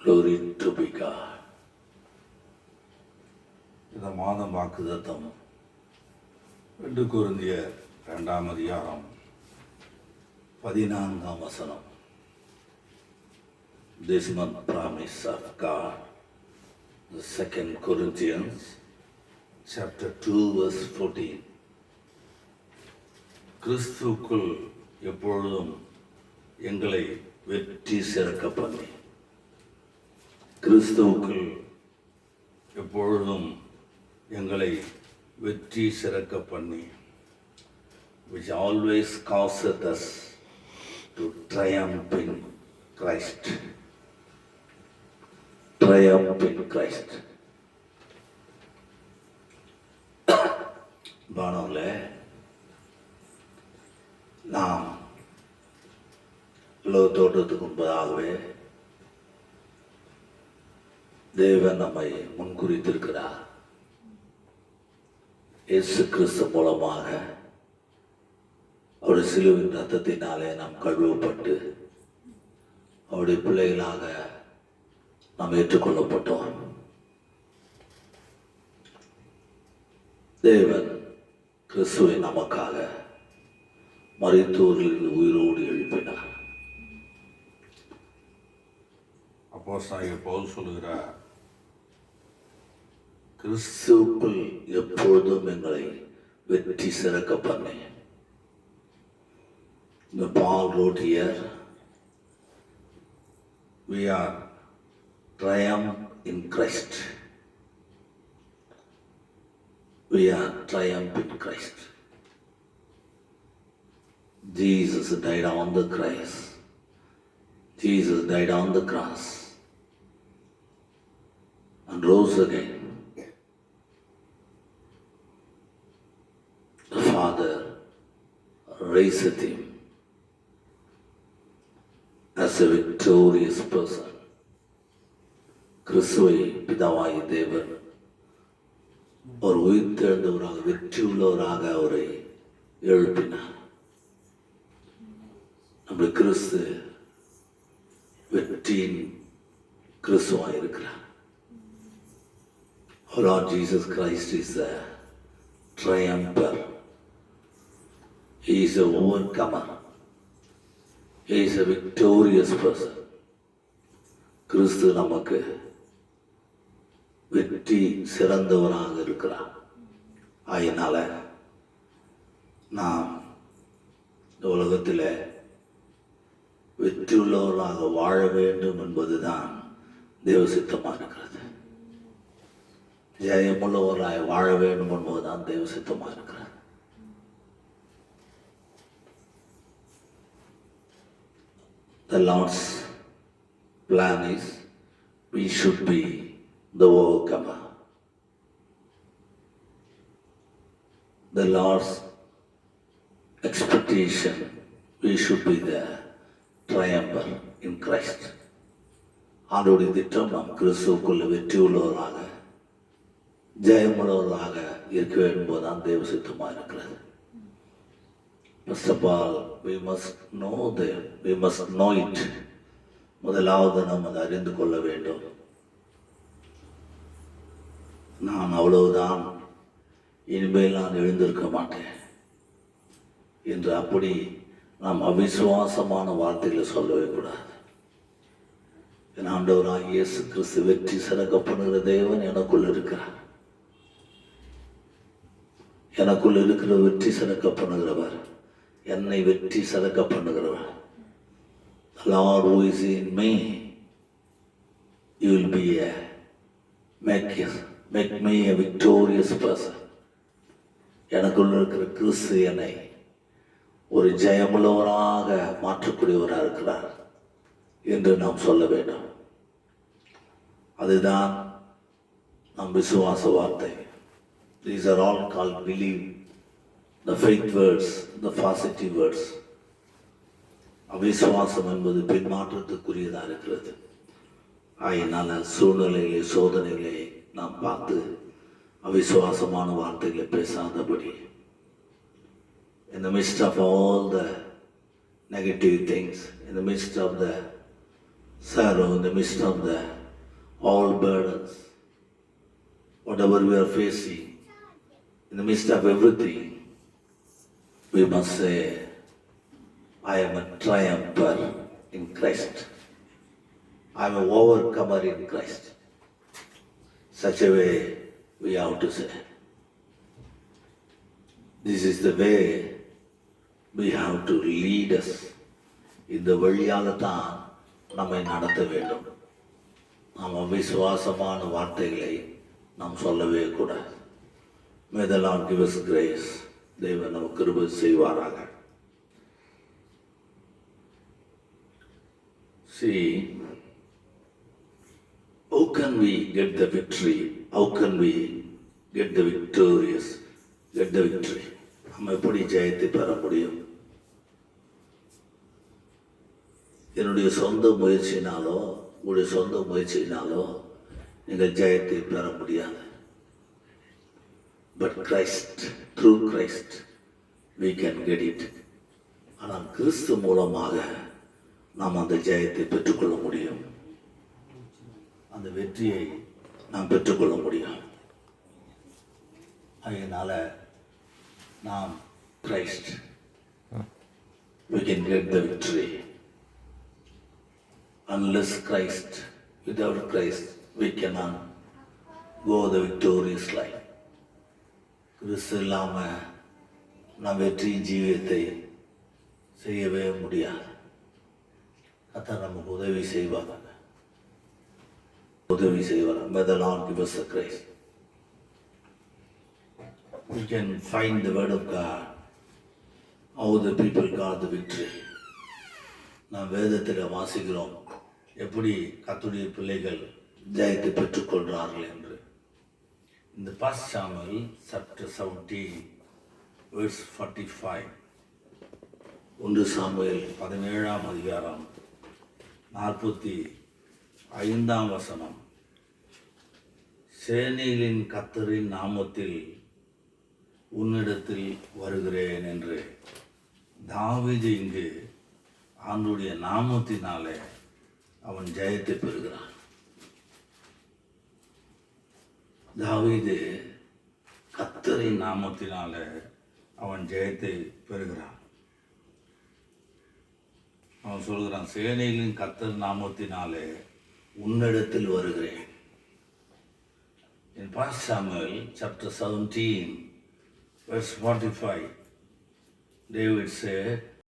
Glory to be God. இந்த மாதம் வாக்குதத்தம் 2 கொரிந்தியர் 2ஆம் அதிகாரம் 14ஆம் வசனம். This month promise of God, the 2 Corinthians chapter 2 verse 14. கிறிஸ்துவுக்குள் எப்பொழுதும் எங்களை வெற்றி சிறக்க பண்ணி, கிறிஸ்துவுக்குள் எப்பொழுதும் எங்களை வெற்றி சிறக்க பண்ணி, which always causeth us to triumph in Christ. Triumph in Christ. பானோல நாம் தோற்றத்துக்கு முன்பதாகவே தேவன் நம்மை முன்குறித்திருக்கிறார். இயேசு கிறிஸ்து மூலமாக அவருடைய சிலுவின் ரத்தத்தினாலே நாம் கழுவப்பட்டு அவருடைய பிள்ளைகளாக நாம் ஏற்றுக்கொள்ளப்பட்டோம். தேவன் கிறிஸ்துவை நமக்காக மரித்தோரில் உயிரோடு எழுப்பினார். அப்போஸ்தலனாகிய பவுல் சொல்லுகிறார், கிறிஸ்துவுக்குள் எப்பொழுதும் எங்களை வெற்றி சிறக்க பண்ணி. Paul wrote here, we are triumph in Christ. We are triumph in Christ. Jesus died on the cross. Jesus died on the cross and rose again. The Father raised him as a victorious person. கிறிஸ்துவை பிதாவாய் தேவன் ஒரு உயிர்த்தெழுந்தவராக வெற்றியுள்ளவராக அவரை எழுப்பினார். நம்முடைய கிறிஸ்து வெற்றியின் கிறிஸ்துவாக இருக்கிறார். Our Lord Jesus Christ is a triumpher. He is a overcomer. He is a victorious person. கிறிஸ்து நமக்கு வெற்றி சிறந்தவராக இருக்கிறார். அதனால நாம் இந்த உலகத்தில் வெற்றியுள்ளவராக வாழ வேண்டும் என்பதுதான் தேவ சித்தமாக இருக்கிறது. ஜெயமுள்ளவராய் வாழ வேண்டும் என்பதுதான் தேவ சித்தமாக இருக்கிறது. The Lord's plan is we should be the overcomer. The Lord's expectation, we should be the triumpher in Christ. ஆண்டவருடைய திட்டம் நாம் கிறிஸ்துவுக்குள்ள வெற்றியுள்ளவராக ஜெயமுள்ளவராக இருக்க வேண்டும் என்பதுதான் தேவ சித்தமாக இருக்கிறது. First of all, we must know it. முதலாவது நாம் அதை அறிந்து கொள்ள வேண்டும். நான் அவ்வளவுதான், இனிமேல் நான் எழுந்திருக்க மாட்டேன் என்று அப்படி நாம் அவிசுவாசமான வார்த்தைகளை சொல்லவே கூடாது. என் ஆண்டவராகிய இயேசு கிறிஸ்து வெற்றி சிறக்க பண்ணுகிற தேவன் எனக்குள் இருக்கிறார். எனக்குள் இருக்கிற வெற்றி சிறக்க பண்ணுகிறவர், என்னை வெற்றி சிறக்க பண்ணுகிறவர். The Lord who is in me, you will be make me a victorious person. எனக்குள்ள இருக்கிற கிறிஸ்து என்னை ஒரு ஜெயமுள்ளவராக மாற்றக்கூடியவராக இருக்கிறார் என்று நாம் சொல்ல வேண்டும். அதுதான் நம் விசுவாச வார்த்தை. These are all called believe, the faith words, the positive words. அவிசுவாசம் என்பது பின்மாற்றத்துக்குரியதாக இருக்கிறது. அதனால சூழ்நிலைகளை சோதனைகளை நாம் பார்த்து அவிசுவாசமான வார்த்தைகளை பேசாதபடி, in the midst of all the negative things, in the midst of the sorrow, in the midst of the all burdens, whatever we are facing, in the midst of everything, we must say, I am a triumpher in Christ. I am an overcomer in Christ. Such a way we have to say. This is the way we have to lead us. இந்த வழியாகத்தான் நம்மை நடத்த வேண்டும். நாம் அவிசுவாசமான வார்த்தைகளை நாம் சொல்லவே கூடாது. May the Lord give us grace. தேவன் நமக்கு கிருபை செய்வாராக. See, how can we get the victory? How can we get the victorious? Get the victory. நம்ம எப்படி ஜெயத்தை பெற முடியும்? என்னுடைய சொந்த முயற்சியினாலோ உங்களுடைய சொந்த முயற்சியினாலோ நீங்கள் ஜெயத்தை பெற முடியாது. But Christ, through Christ we can get it. ஆனால் கிறிஸ்து மூலமாக நாம் அந்த ஜெயத்தை பெற்றுக்கொள்ள முடியும். அந்த வெற்றியை நாம் பெற்றுக்கொள்ள முடியும். அதனால் நாம் Christ, we can get the victory. Unless Christ, without Christ, we cannot go the victorious life. கிறிஸ்து இல்லாமல் நாம் வெற்றி ஜீவியத்தை செய்யவே முடியாது. கர்த்தர் நமக்கு உதவி செய்வாங்க. உதவி செய்வார். May the Lord give us the grace. We can find the word of God, how the people got the victory. நாம் வேதத்தில் வாசிக்கிறோம் எப்படி கர்த்தருடைய பிள்ளைகள் ஜெயத்தை பெற்றுக்கொள்கிறார்கள் என்று. இந்த 1 Samuel chapter 17 verse 45. 1 சாமுவேல் 17ஆம் அதிகாரம் 45ஆம் வசனம். சேனைகளின் கர்த்தரின் நாமத்தில் உன்னிடத்தில் வருகிறேன் என்று தாவீது இங்கு ஆண்டவருடைய நாமத்தினாலே அவன் ஜெயத்தை பெறுகிறான். தாவீது கர்த்தரின் நாமத்தினாலே அவன் ஜெயத்தை பெறுகிறான். அவன் சொல்கிறான், சேனைகளின் கர்த்தர் நாமத்தினாலே உன்னிடத்தில் வருகிறேன். In 1 Samuel chapter 17 verse 45, David said,